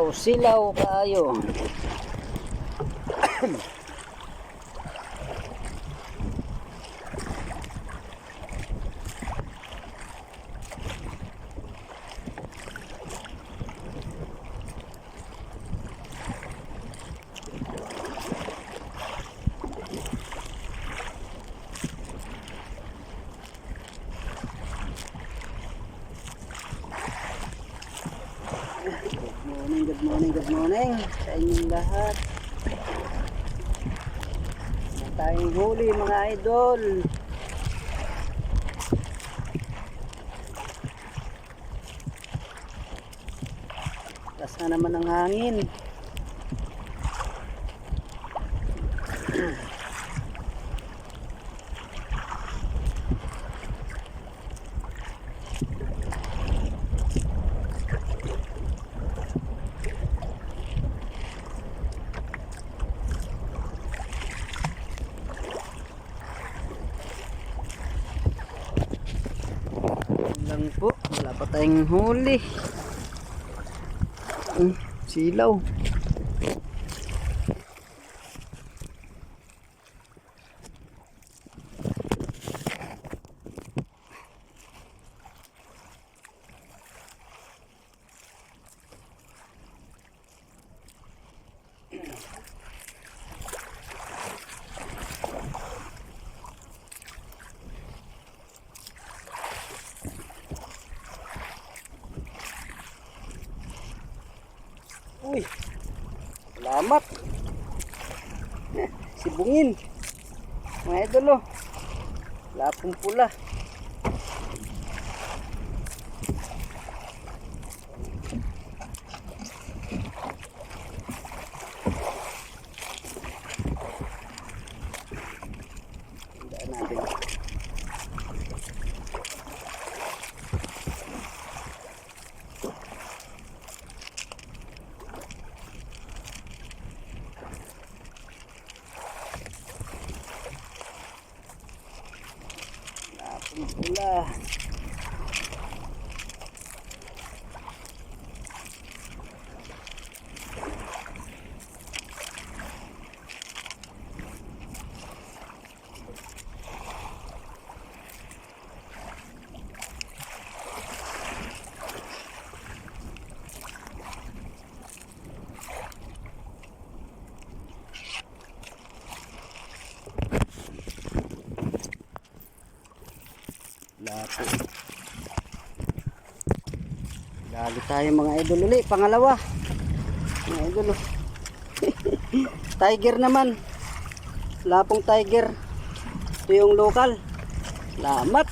Silaw, silaw kayo. Good morning sa inyong lahat. Na tayong huli mga idol. Lakas na naman ang hangin. Lang po, wala pa tayong huli. Silaw. Uy, salamat. Sibungin. Mga idol, lapong pula. Tandaan natin. Pula. Lapo. Lalo tayo mga idol ulit. Pangalawa. Mga idol. Tiger naman. Lapong tiger. Ito yung local. Lamat.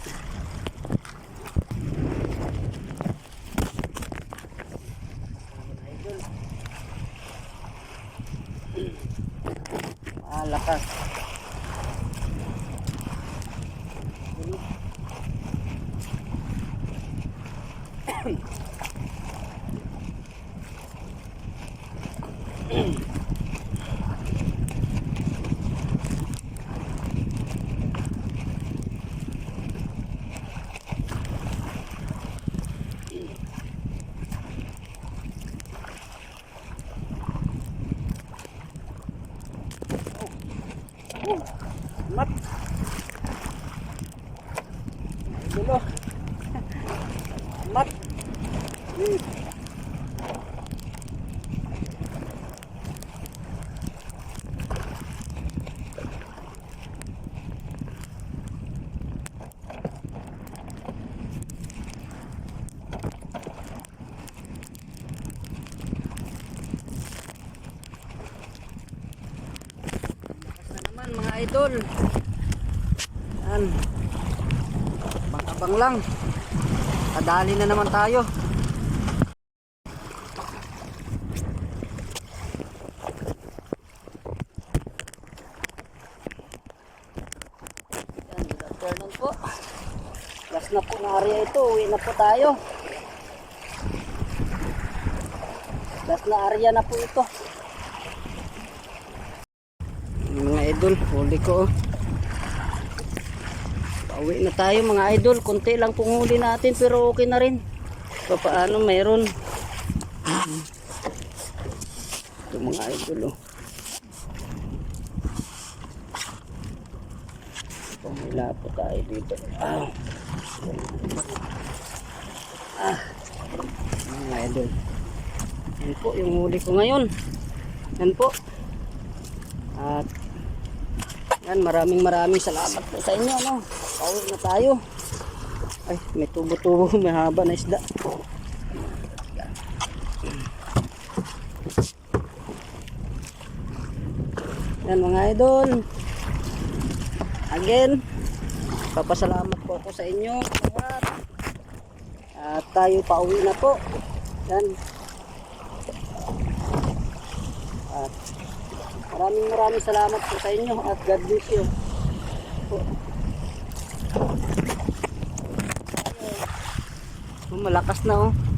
Malakas. Mat. Dulu. Mat. Mga idol, yan, abang lang, kadali na naman tayo. Yan, good afternoon po. Last na po na area ito, uwi na po tayo. Last na area na po ito. Mga idol, huli ko. Pauwi na tayo mga idol. Konti lang pong huli natin pero okay na rin. So paano mayroon. Ito mga idol oh. Pumila po tayo dito. Mga idol. Yan po yung huli ko ngayon. Yan po. At yan, maraming salamat po sa inyo. No? Pauwi na tayo. Ay, may tubo-tubo. May haba na isda. Yan mga idol. Again, papasalamat po ako sa inyo. At tayo pauwi na po. Yan. At maraming salamat po sa inyo at God bless you. Malakas na oh.